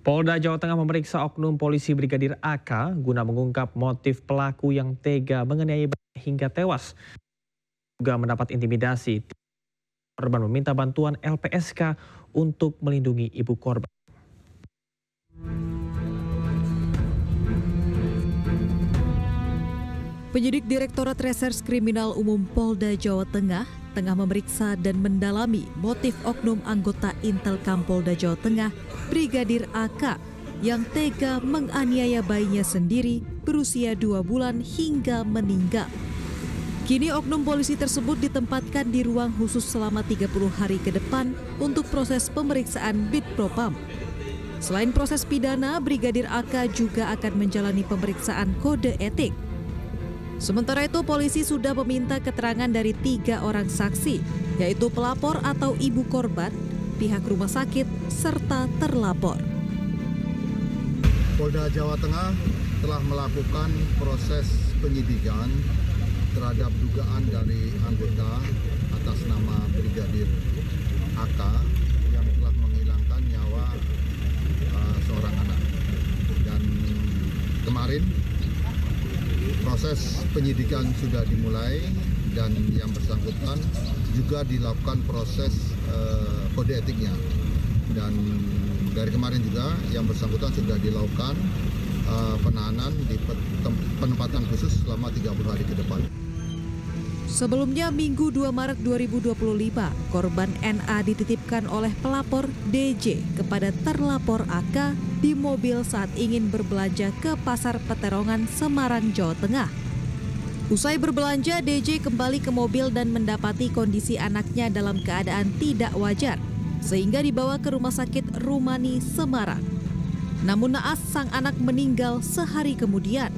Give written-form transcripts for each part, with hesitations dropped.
Polda Jawa Tengah memeriksa oknum polisi Brigadir AK guna mengungkap motif pelaku yang tega menganiaya hingga tewas. Juga mendapat intimidasi. Korban meminta bantuan LPSK untuk melindungi ibu korban. Penyidik Direktorat Reserse Kriminal Umum Polda Jawa Tengah tengah memeriksa dan mendalami motif oknum anggota Intelkam Polda Jawa Tengah, Brigadir AK, yang tega menganiaya bayinya sendiri berusia 2 bulan hingga meninggal. Kini oknum polisi tersebut ditempatkan di ruang khusus selama 30 hari ke depan untuk proses pemeriksaan Bitpropam. Selain proses pidana, Brigadir AK juga akan menjalani pemeriksaan kode etik. Sementara itu, polisi sudah meminta keterangan dari 3 orang saksi, yaitu pelapor atau ibu korban, pihak rumah sakit, serta terlapor. Polda Jawa Tengah telah melakukan proses penyidikan terhadap dugaan dari anggota atas nama Brigadir AK yang telah menghilangkan nyawa seorang anak. Dan kemarin proses penyidikan sudah dimulai dan yang bersangkutan juga dilakukan proses kode etiknya. Dan dari kemarin juga yang bersangkutan sudah dilakukan penahanan di penempatan khusus selama 30 hari ke depan. Sebelumnya Minggu 2 Maret 2025, korban NA dititipkan oleh pelapor DJ kepada terlapor AK di mobil saat ingin berbelanja ke Pasar Peterongan, Semarang, Jawa Tengah. Usai berbelanja, DJ kembali ke mobil dan mendapati kondisi anaknya dalam keadaan tidak wajar, sehingga dibawa ke Rumah Sakit Rumani, Semarang. Namun naas sang anak meninggal sehari kemudian.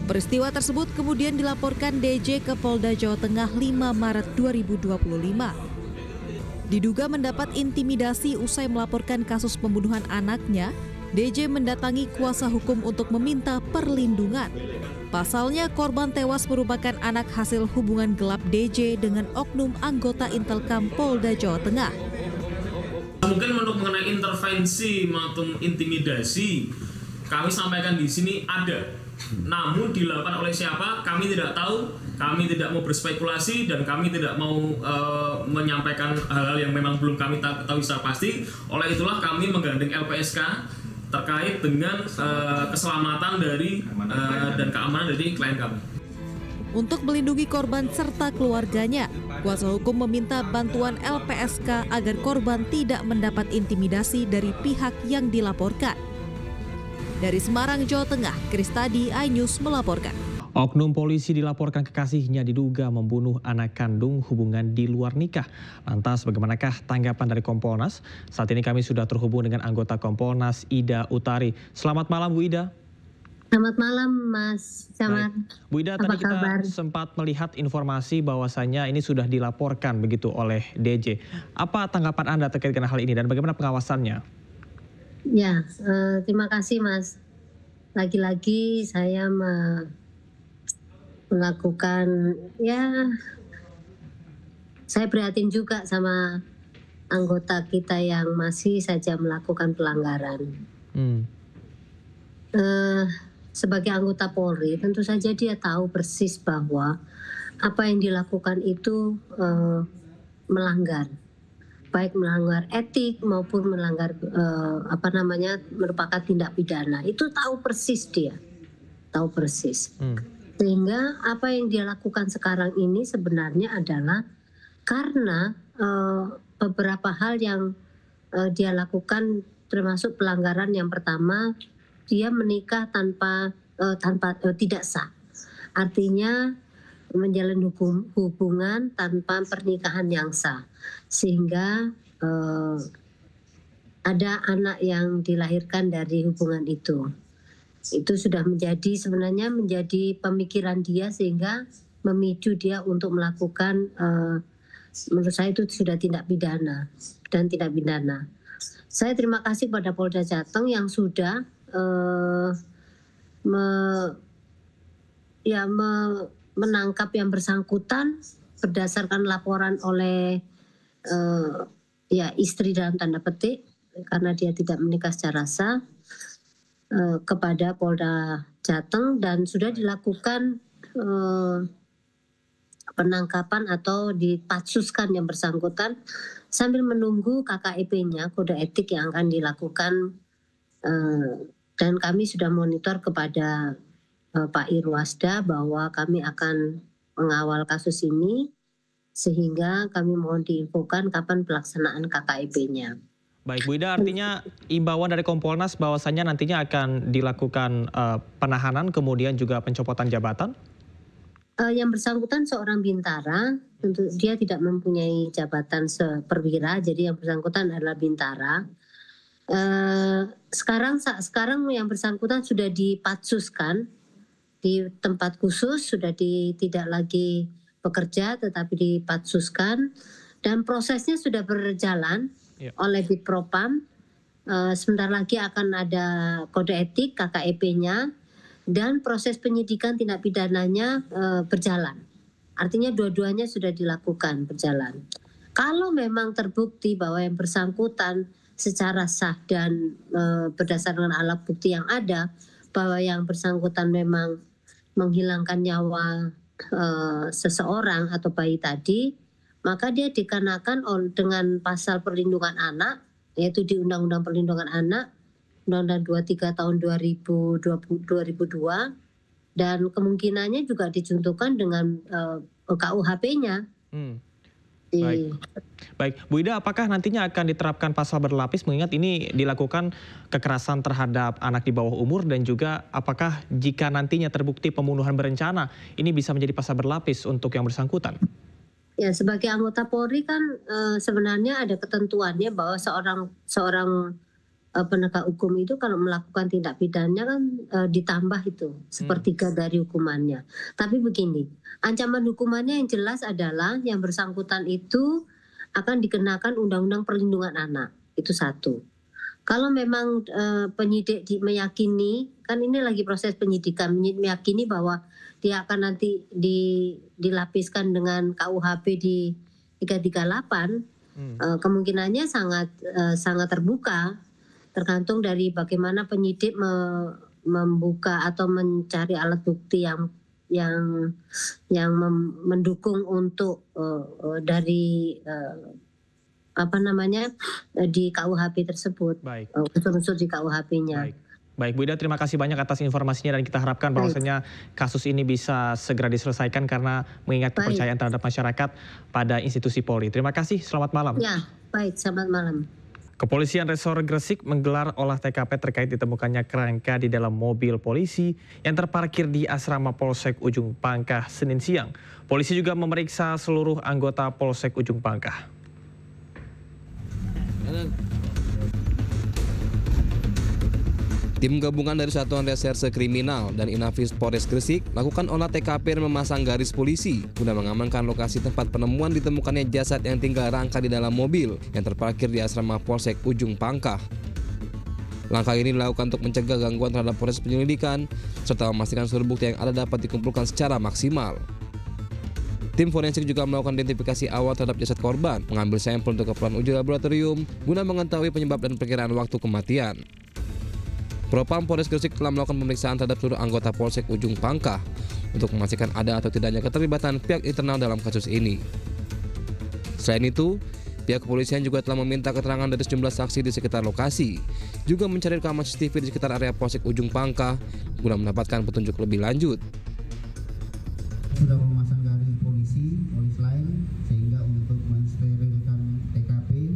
Peristiwa tersebut kemudian dilaporkan DJ ke Polda Jawa Tengah 5 Maret 2025. Diduga mendapat intimidasi usai melaporkan kasus pembunuhan anaknya, DJ mendatangi kuasa hukum untuk meminta perlindungan. Pasalnya korban tewas merupakan anak hasil hubungan gelap DJ dengan oknum anggota Intelkam Polda Jawa Tengah. Mungkin untuk mengenai intervensi maupun intimidasi, kami sampaikan di sini ada. Namun dilakukan oleh siapa kami tidak tahu, kami tidak mau berspekulasi dan kami tidak mau menyampaikan hal-hal yang memang belum kami tahu secara pasti. Oleh itulah kami menggandeng LPSK terkait dengan keselamatan dari dan keamanan dari klien kami. Untuk melindungi korban serta keluarganya, kuasa hukum meminta bantuan LPSK agar korban tidak mendapat intimidasi dari pihak yang dilaporkan. Dari Semarang, Jawa Tengah, Kristadi, iNews melaporkan. Oknum polisi dilaporkan kekasihnya diduga membunuh anak kandung hubungan di luar nikah. Lantas bagaimanakah tanggapan dari Kompolnas? Saat ini kami sudah terhubung dengan anggota Kompolnas, Ida Utari. Selamat malam, Bu Ida. Selamat malam, Mas Samar. Bu Ida, tadi kita sempat melihat informasi bahwasannya ini sudah dilaporkan begitu oleh DJ. Apa tanggapan Anda terkait dengan hal ini dan bagaimana pengawasannya? Ya, terima kasih, Mas. Lagi-lagi saya melakukan, saya prihatin juga sama anggota kita yang masih saja melakukan pelanggaran. Sebagai anggota Polri, tentu saja dia tahu persis bahwa apa yang dilakukan itu melanggar, baik melanggar etik maupun melanggar merupakan tindak pidana. Itu tahu persis dia, tahu persis. Sehingga apa yang dia lakukan sekarang ini sebenarnya adalah karena beberapa hal yang dia lakukan, termasuk pelanggaran yang pertama, dia menikah tanpa tidak sah. Artinya menjalin hubungan tanpa pernikahan yang sah, sehingga ada anak yang dilahirkan dari hubungan itu. Itu sudah sebenarnya menjadi pemikiran dia, sehingga memicu dia untuk melakukan, menurut saya itu sudah tindak pidana dan tidak pidana. Saya terima kasih pada Polda Jateng yang sudah menangkap yang bersangkutan berdasarkan laporan oleh istri dalam tanda petik karena dia tidak menikah secara sah kepada Polda Jateng, dan sudah dilakukan penangkapan atau dipatsuskan yang bersangkutan sambil menunggu KKEP-nya, kode etik yang akan dilakukan, dan kami sudah monitor kepada Pak Irwasda bahwa kami akan mengawal kasus ini, sehingga kami mohon diinfokan kapan pelaksanaan KKEP-nya. Baik Bu Ida, artinya imbauan dari Kompolnas bahwasannya nantinya akan dilakukan penahanan kemudian juga pencopotan jabatan? Yang bersangkutan seorang bintara, tentu dia tidak mempunyai jabatan perwira, jadi yang bersangkutan adalah bintara. Sekarang yang bersangkutan sudah dipatsuskan di tempat khusus, sudah tidak lagi bekerja tetapi dipatsuskan, dan prosesnya sudah berjalan oleh Bitpropam. Sebentar lagi akan ada kode etik KKEP-nya, dan proses penyidikan tindak pidananya berjalan. Artinya dua-duanya sudah dilakukan, berjalan. Kalau memang terbukti bahwa yang bersangkutan secara sah dan berdasarkan alat bukti yang ada, bahwa yang bersangkutan memang menghilangkan nyawa seseorang atau bayi tadi, maka dia dikenakan dengan pasal perlindungan anak, yaitu di Undang-Undang Perlindungan Anak, Undang-Undang 23 tahun 2002, dan kemungkinannya juga dicontohkan dengan KUHP-nya. Baik, Bu Ida, apakah nantinya akan diterapkan pasal berlapis, mengingat ini dilakukan kekerasan terhadap anak di bawah umur, dan juga apakah jika nantinya terbukti pembunuhan berencana, ini bisa menjadi pasal berlapis untuk yang bersangkutan? Ya, sebagai anggota Polri kan sebenarnya ada ketentuannya bahwa seorang penegak hukum itu kalau melakukan tindak pidana kan ditambah itu sepertiga dari hukumannya. Tapi begini, ancaman hukumannya yang jelas adalah yang bersangkutan itu akan dikenakan Undang-Undang Perlindungan Anak, itu satu. Kalau memang penyidik meyakini, kan ini lagi proses penyidikan, meyakini bahwa dia akan nanti dilapiskan dengan KUHP di 338, kemungkinannya sangat terbuka, tergantung dari bagaimana penyidik membuka atau mencari alat bukti yang mendukung untuk dari di KUHP tersebut. Baik. Unsur-unsur di KUHP-nya. Baik, Bu Ida, terima kasih banyak atas informasinya, dan kita harapkan bahwasanya kasus ini bisa segera diselesaikan karena mengingat kepercayaan terhadap masyarakat pada institusi Polri. Terima kasih, selamat malam. Ya, baik, selamat malam. Kepolisian Resor Gresik menggelar olah TKP terkait ditemukannya kerangka di dalam mobil polisi yang terparkir di asrama Polsek Ujung Pangkah Senin siang. Polisi juga memeriksa seluruh anggota Polsek Ujung Pangkah. Tim gabungan dari Satuan Reserse Kriminal dan Inafis Polres Gresik melakukan olah TKP dan memasang garis polisi guna mengamankan lokasi tempat penemuan ditemukannya jasad yang tinggal rangka di dalam mobil yang terparkir di asrama Polsek Ujung Pangkah. Langkah ini dilakukan untuk mencegah gangguan terhadap proses penyelidikan serta memastikan seluruh bukti yang ada dapat dikumpulkan secara maksimal. Tim forensik juga melakukan identifikasi awal terhadap jasad korban, mengambil sampel untuk keperluan uji laboratorium guna mengetahui penyebab dan perkiraan waktu kematian. Propam Polres Gresik telah melakukan pemeriksaan terhadap seluruh anggota Polsek Ujung Pangkah untuk memastikan ada atau tidaknya keterlibatan pihak internal dalam kasus ini. Selain itu, pihak kepolisian juga telah meminta keterangan dari sejumlah saksi di sekitar lokasi, juga mencari rekaman CCTV di sekitar area Polsek Ujung Pangkah guna mendapatkan petunjuk lebih lanjut. Sudah memasang garis polisi lain sehingga untuk mensterilkan TKP,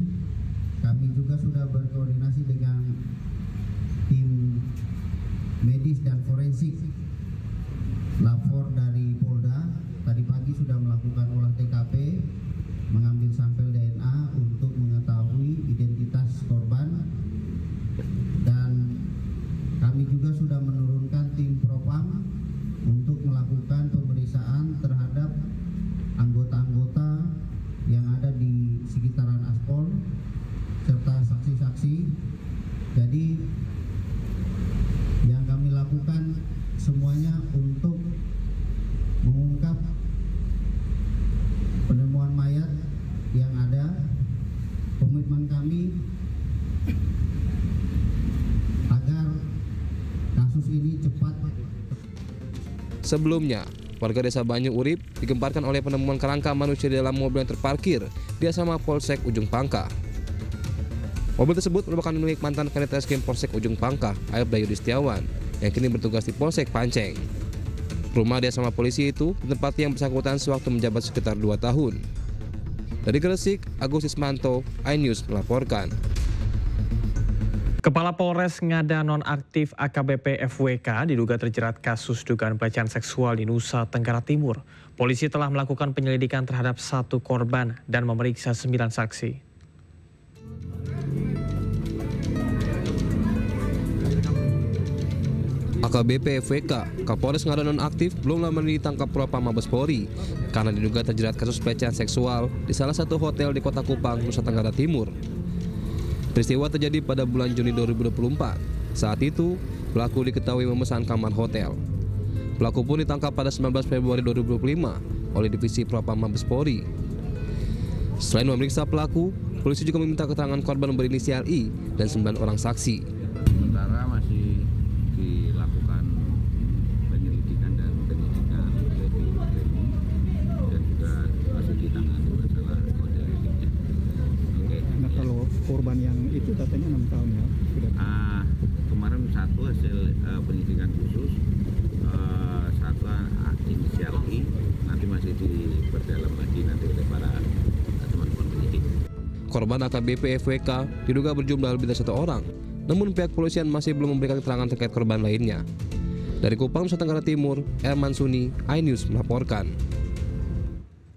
kami juga sudah berkoordinasi dengan tim medis dan forensik lapor dari Polda. Tadi pagi sudah melakukan olah TKP, mengambil sampel DNA untuk mengetahui identitas korban, dan kami juga sudah menurunkan tim Propam untuk melakukan pemeriksaan terhadap anggota-anggota yang ada di sekitaran Aspol serta saksi-saksi. Jadi yang kami lakukan semuanya untuk mengungkap penemuan mayat yang ada. Komitmen kami ini cepat. Sebelumnya, warga desa Banyu Urip digemparkan oleh penemuan kerangka manusia di dalam mobil yang terparkir di asrama Polsek Ujung Pangkah. Mobil tersebut merupakan milik mantan Kanit Reskrim Polsek Ujung Pangkah, Aibda Yudi Setiawan, yang kini bertugas di Polsek Panceng. Rumah di asrama polisi itu ditempati yang bersangkutan sewaktu menjabat sekitar 2 tahun. Dari Gresik, Agus Ismanto, iNews melaporkan. Kepala Polres Ngada nonaktif AKBP FWK diduga terjerat kasus dugaan pelecehan seksual di Nusa Tenggara Timur. Polisi telah melakukan penyelidikan terhadap 1 korban dan memeriksa 9 saksi. AKBP FWK, Kapolres Ngada nonaktif belum lama ini ditangkap Propam Mabes Polri karena diduga terjerat kasus pelecehan seksual di salah satu hotel di Kota Kupang, Nusa Tenggara Timur. Peristiwa terjadi pada bulan Juni 2024. Saat itu, pelaku diketahui memesan kamar hotel. Pelaku pun ditangkap pada 19 Februari 2025 oleh Divisi Propam Mabes Polri. Selain memeriksa pelaku, polisi juga meminta keterangan korban berinisial I dan 9 orang saksi. Sementara masih dilakukan penyelidikan dan penyidikan lebih dan juga masih ditangani masalah kode etiknya. Oke. Nah, kalau korban yang itu katanya 6 tahun ya? Kemarin satu hasil penyidikan khusus, satu inisial I, nanti masih diperdalam lagi nanti oleh para teman-teman penyidik. Korban AKBP FWK diduga berjumlah lebih dari 1 orang, namun pihak kepolisian masih belum memberikan keterangan terkait korban lainnya. Dari Kupang, Nusa Tenggara Timur, Erman Suni, iNews melaporkan.